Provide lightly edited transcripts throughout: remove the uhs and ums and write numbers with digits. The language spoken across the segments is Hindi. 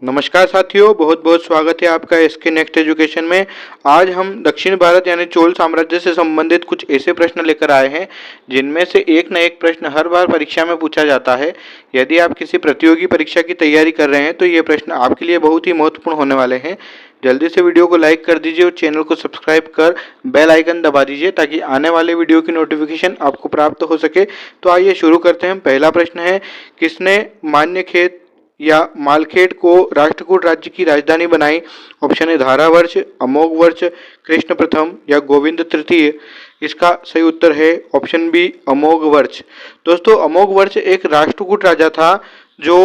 नमस्कार साथियों, बहुत बहुत स्वागत है आपका एसके नेक्स्ट एजुकेशन में। आज हम दक्षिण भारत यानी चोल साम्राज्य से संबंधित कुछ ऐसे प्रश्न लेकर आए हैं जिनमें से एक न एक प्रश्न हर बार परीक्षा में पूछा जाता है। यदि आप किसी प्रतियोगी परीक्षा की तैयारी कर रहे हैं तो ये प्रश्न आपके लिए बहुत ही महत्वपूर्ण होने वाले हैं। जल्दी से वीडियो को लाइक कर दीजिए और चैनल को सब्सक्राइब कर बेल आइकन दबा दीजिए ताकि आने वाले वीडियो की नोटिफिकेशन आपको प्राप्त हो सके। तो आइए शुरू करते हैं। पहला प्रश्न है, किसने मान्यखेत या मालखेड़ को राष्ट्रकूट राज्य की राजधानी बनाई? ऑप्शन है धारावर्ष, अमोघवर्ष, कृष्ण प्रथम या गोविंद तृतीय। इसका सही उत्तर है ऑप्शन बी, अमोघवर्ष। दोस्तों, अमोघवर्ष एक राष्ट्रकूट राजा था जो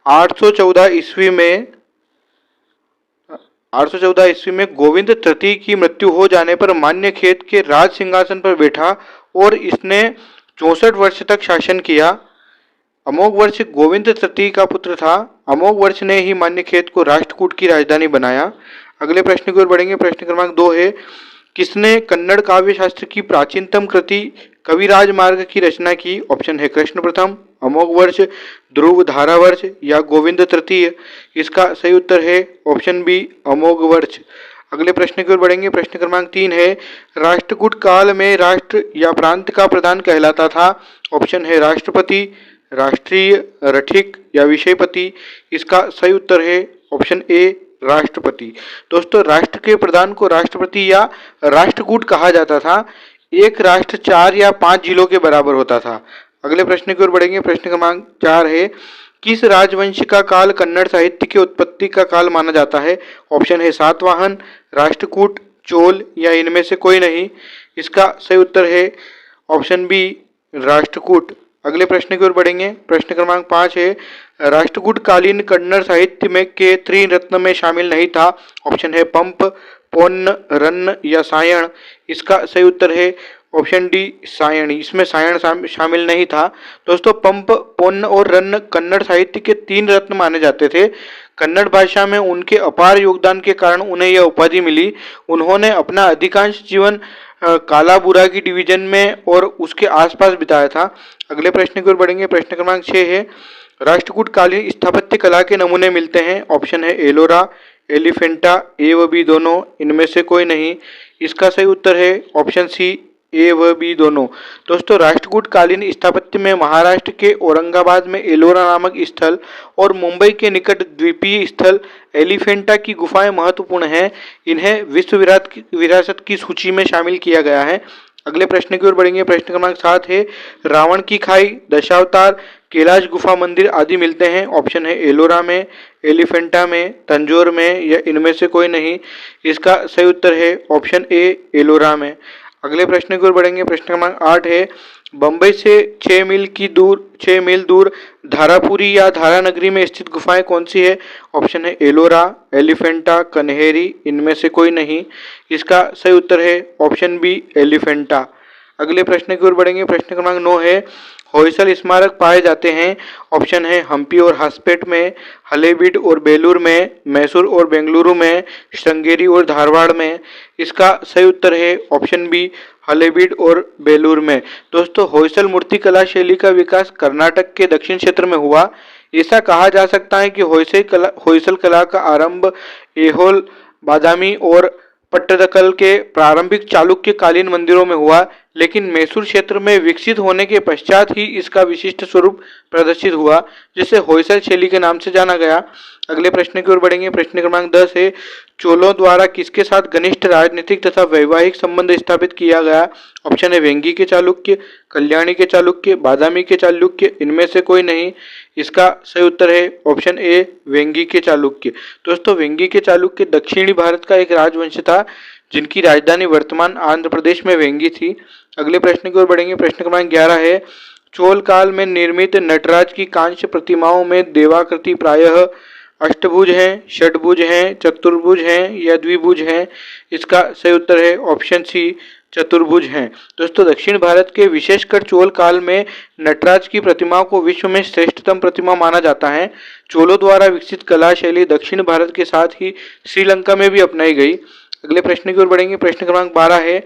814 ईस्वी में 814 ईस्वी में गोविंद तृतीय की मृत्यु हो जाने पर मान्यखेत के राज सिंहासन पर बैठा और इसने 64 वर्ष तक शासन किया। अमोघवर्ष गोविंद तृतीय का पुत्र था। अमोघवर्ष ने ही मान्यखेत को राष्ट्रकूट की राजधानी बनाया। अगले प्रश्न की ओर बढ़ेंगे। प्रश्न क्रमांक 2 है, किसने कन्नड़ काव्य शास्त्र की प्राचीनतम कृति कविराज मार्ग की रचना की? ऑप्शन है कृष्ण प्रथम, अमोघवर्ष, ध्रुव धारावर्ष या गोविंद तृतीय। इसका सही उत्तर है ऑप्शन बी, अमोघवर्ष। अगले प्रश्न की ओर बढ़ेंगे। प्रश्न क्रमांक 3 है, राष्ट्रकूट काल में राष्ट्र या प्रांत का प्रधान कहलाता था? ऑप्शन है राष्ट्रपति, राष्ट्रीय, रठिक या विषयपति। इसका सही उत्तर है ऑप्शन ए, राष्ट्रपति। दोस्तों, राष्ट्र के प्रधान को राष्ट्रपति या राष्ट्रकूट कहा जाता था। एक राष्ट्र 4 या 5 जिलों के बराबर होता था। अगले प्रश्न की ओर बढ़ेंगे। प्रश्न क्रमांक 4 है, किस राजवंश का काल कन्नड़ साहित्य की उत्पत्ति का काल माना जाता है? ऑप्शन है सातवाहन, राष्ट्रकूट, चोल या इनमें से कोई नहीं। इसका सही उत्तर है ऑप्शन बी, राष्ट्रकूट। अगले प्रश्न की ओर बढ़ेंगे। प्रश्न क्रमांक 5 है, राष्ट्रकूट कालीन कन्नड़ साहित्य में के त्रिरत्न में शामिल नहीं था। ऑप्शन है पंप, पोन्न, रन्न या सायण। इसका सही उत्तर है ऑप्शन डी, सायण। इसमें सायण शामिल नहीं था। दोस्तों, पंप, पोन्न और रन्न कन्नड़ साहित्य के 3 रत्न माने जाते थे। कन्नड़ भाषा में उनके अपार योगदान के कारण उन्हें यह उपाधि मिली। उन्होंने अपना अधिकांश जीवन कालाबुरा की डिवीजन में और उसके आसपास बिताया था। अगले प्रश्न की ओर बढ़ेंगे। प्रश्न क्रमांक 6 है, राष्ट्रकूट कालीन स्थापत्य कला के नमूने मिलते हैं। ऑप्शन है एलोरा, एलिफेंटा, ए व बी दोनों, इनमें से कोई नहीं। इसका सही उत्तर है ऑप्शन सी, ए व बी दोनों। दोस्तों, राष्ट्रकूट कालीन स्थापत्य में महाराष्ट्र के औरंगाबाद में एलोरा नामक स्थल और मुंबई के निकट द्वीपीय स्थल एलिफेंटा की गुफाएं महत्वपूर्ण हैं। इन्हें विश्व विरासत की सूची में शामिल किया गया है। अगले प्रश्न की ओर बढ़ेंगे। प्रश्न क्रमांक 7 है, रावण की खाई, दशावतार, कैलाश गुफा मंदिर आदि मिलते हैं। ऑप्शन है एलोरा में, एलिफेंटा में, तंजौर में या इनमें से कोई नहीं। इसका सही उत्तर है ऑप्शन ए, एलोरा में। अगले प्रश्न की ओर बढ़ेंगे। प्रश्न क्रमांक 8 है, बंबई से 6 मील दूर धारापुरी या धारानगरी में स्थित गुफाएं कौन सी है? ऑप्शन है एलोरा, एलिफेंटा, कन्हेरी, इनमें से कोई नहीं। इसका सही उत्तर है ऑप्शन बी, एलिफेंटा। अगले प्रश्न की ओर बढ़ेंगे। प्रश्न क्रमांक 9 है, होयसल स्मारक पाए जाते हैं। ऑप्शन है हम्पी और हासपेट में, हलेबीड और बेलूर में, मैसूर और बेंगलुरु में, श्रृंगेरी और धारवाड़ में। इसका सही उत्तर है ऑप्शन बी, हलेबीड और बेलूर में। दोस्तों, होयसल मूर्ति कला शैली का विकास कर्नाटक के दक्षिण क्षेत्र में हुआ। ऐसा कहा जा सकता है कि होयसल कला का आरंभ ऐहोल, बादामी और पट्टदकल के प्रारंभिक चालुक्य कालीन मंदिरों में हुआ, लेकिन मैसूर क्षेत्र में विकसित होने के पश्चात ही इसका विशिष्ट स्वरूप प्रदर्शित हुआ, जिसे होयसल शैली के नाम से जाना गया। अगले प्रश्न की ओर बढ़ेंगे। प्रश्न क्रमांक 10 है, चोलों द्वारा किसके साथ घनिष्ठ राजनीतिक तथा वैवाहिक संबंध स्थापित किया गया? ऑप्शन है वेंगी के चालुक्य, कल्याणी के चालुक्य, बादामी के चालुक्य, इनमें से कोई नहीं। इसका सही उत्तर है ऑप्शन ए, वेंगी के चालुक्य। दोस्तों, वेंगी के चालुक्य दक्षिणी भारत का एक राजवंश था जिनकी राजधानी वर्तमान आंध्र प्रदेश में वेंगी थी। अगले प्रश्न की ओर बढ़ेंगे। प्रश्न क्रमांक 11 है, चोल काल में निर्मित नटराज की कांस्य प्रतिमाओं में देवाकृति प्रायः अष्टभुज हैं, षटभुज हैं, चतुर्भुज हैं या द्विभुज हैं। इसका सही उत्तर है ऑप्शन सी, चतुर्भुज हैं। दोस्तों, दक्षिण भारत के विशेषकर चोल काल में नटराज की प्रतिमाओं को विश्व में श्रेष्ठतम प्रतिमा माना जाता है। चोलों द्वारा विकसित कला शैली दक्षिण भारत के साथ ही श्रीलंका में भी अपनाई गई। अगले प्रश्न की ओर बढ़ेंगे। प्रश्न क्रमांक 12 है,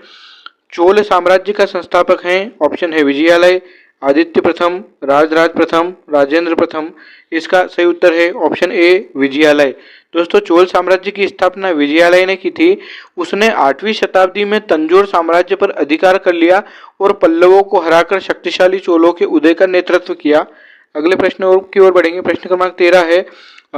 चोल साम्राज्य का संस्थापक हैं। ऑप्शन है विजयालय, आदित्य प्रथम, राजराज प्रथम, राजेंद्र प्रथम? इसका सही उत्तर है ऑप्शन ए विजयालय। दोस्तों चोल साम्राज्य की स्थापना विजयालय ने की थी। उसने 8वीं शताब्दी में तंजौर साम्राज्य पर अधिकार कर लिया और पल्लवों को हराकर शक्तिशाली चोलों के उदय का नेतृत्व किया। अगले प्रश्न की ओर बढ़ेंगे। प्रश्न क्रमांक 13 है,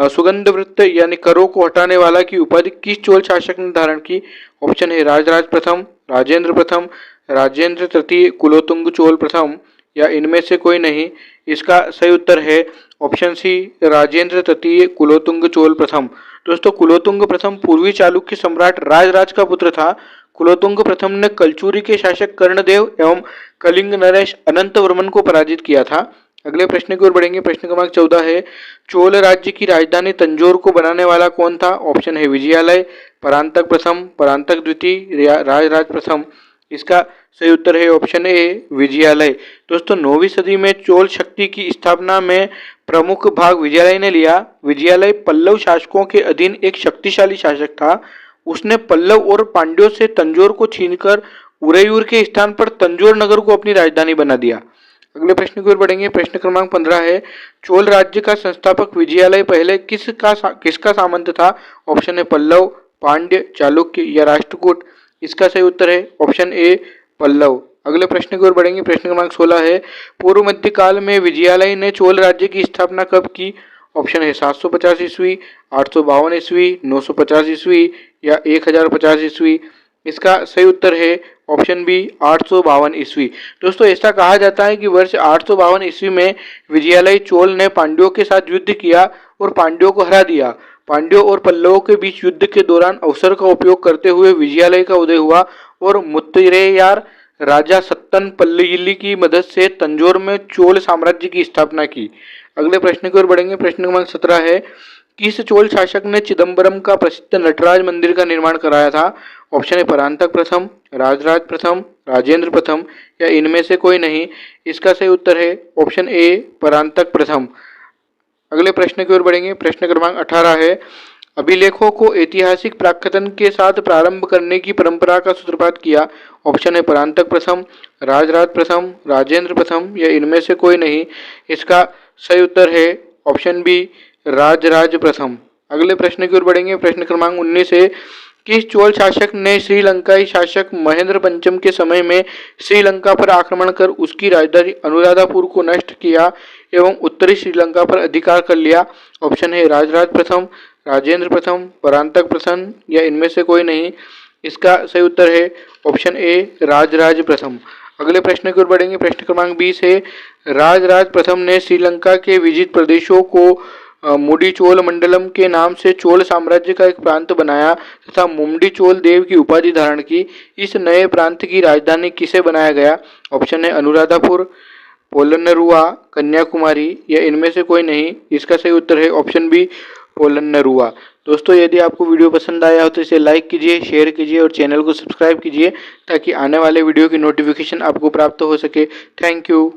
सुगंध वृत्त यानी करों को हटाने वाला की उपाधि किस चोल शासक ने धारण की? ऑप्शन है राजराज प्रथम, राजेंद्र प्रथम, राजेंद्र तृतीय, कुलोतुंग चोल प्रथम या इनमें से कोई नहीं? इसका सही उत्तर है ऑप्शन सी राजेंद्र तृतीय, कुलोतुंग चोल प्रथम। दोस्तों कुलोतुंग प्रथम पूर्वी चालुक्य सम्राट राजराज का पुत्र था। कुलोतुंग प्रथम ने कलचुरी के शासक कर्णदेव एवं कलिंग नरेश अनंत वर्मन को पराजित किया था। अगले प्रश्न की ओर बढ़ेंगे। प्रश्न क्रमांक 14 है, चोल राज्य की राजधानी तंजौर को बनाने वाला कौन था? ऑप्शन है विजयालय, परांतक प्रथम, परांतक द्वितीय, राजराज प्रथम? इसका सही उत्तर है ऑप्शन ए विजयालय। दोस्तों 9वीं सदी में चोल शक्ति की स्थापना में प्रमुख भाग विजयालय ने लिया। विजयालय पल्लव शासकों के अधीन एक शक्तिशाली शासक था। उसने पल्लव और पांड्यों से तंजौर को छीनकर उरेयूर के स्थान पर तंजौर नगर को अपनी राजधानी बना दिया। अगले प्रश्न की ओर बढ़ेंगे। प्रश्न क्रमांक 15 है, चोल राज्य का संस्थापक विजयालय पहले किसका सामंत था? ऑप्शन है पल्लव, पांड्य, चालुक्य या राष्ट्रकूट? इसका सही उत्तर है ऑप्शन ए पल्लव। अगले प्रश्न की ओर बढ़ेंगे। प्रश्न क्रमांक 16 है, पूर्व मध्य काल में विजयालय ने चोल राज्य की स्थापना कब की? ऑप्शन है 750 ईस्वी, 852 ईस्वी, 950 ईस्वी या 1050 ईस्वी? इसका सही उत्तर है ऑप्शन बी 852 ईस्वी। दोस्तों ऐसा कहा जाता है कि वर्ष 852 ईस्वी में विजयालय चोल ने पांड्यों के साथ युद्ध किया और पांड्यों को हरा दिया। पांड्यों और पल्लवों के बीच युद्ध के दौरान अवसर का उपयोग करते हुए विजयालय का उदय हुआ और मुत्तरेयार राजा सत्तन पल्लीयिली की मदद से तंजौर में चोल साम्राज्य की स्थापना की। अगले प्रश्न की ओर बढ़ेंगे। प्रश्न क्रमांक 17 है, किस चोल शासक ने चिदम्बरम का प्रसिद्ध नटराज मंदिर का निर्माण कराया था? ऑप्शन है परांतक प्रथम, राजराज प्रथम, राजेंद्र प्रथम या इनमें से कोई नहीं? इसका सही उत्तर है ऑप्शन ए परांतक प्रथम। अगले प्रश्न की ओर बढ़ेंगे। प्रश्न क्रमांक 18 है, अभिलेखों को ऐतिहासिक प्राकथन के साथ प्रारंभ करने की परंपरा का सूत्रपात किया। ऑप्शन है परांतक प्रथम, राजराज प्रथम, राजेंद्र प्रथम या इनमें से कोई नहीं? इसका सही उत्तर है ऑप्शन बी राजराज प्रथम। अगले प्रश्न की ओर बढ़ेंगे। प्रश्न क्रमांक 19 है, किस चोल शासक ने श्रीलंकाई शासक महेंद्र पंचम के समय में श्रीलंका पर आक्रमण कर उसकी राजधानी अनुराधापुर को नष्ट किया एवं उत्तरी श्रीलंका पर अधिकार कर लिया? ऑप्शन है राजराज प्रथम, राजेंद्र प्रथम, परांतक प्रथम या इनमें से कोई नहीं? इसका सही उत्तर है ऑप्शन ए राजराज प्रथम। अगले प्रश्न की ओर बढ़ेंगे। प्रश्न क्रमांक 20 है, राजराज प्रथम ने श्रीलंका के विजित प्रदेशों को मुडी चोल मंडलम के नाम से चोल साम्राज्य का एक प्रांत बनाया तथा मुमडी चोल देव की उपाधि धारण की। इस नए प्रांत की राजधानी किसे बनाया गया? ऑप्शन है अनुराधापुर, पोलन्नरुआ, कन्याकुमारी या इनमें से कोई नहीं? इसका सही उत्तर है ऑप्शन बी पोलन्नरुआ। दोस्तों यदि आपको वीडियो पसंद आया हो तो इसे लाइक कीजिए, शेयर कीजिए और चैनल को सब्सक्राइब कीजिए ताकि आने वाले वीडियो की नोटिफिकेशन आपको प्राप्त हो सके। Thank you.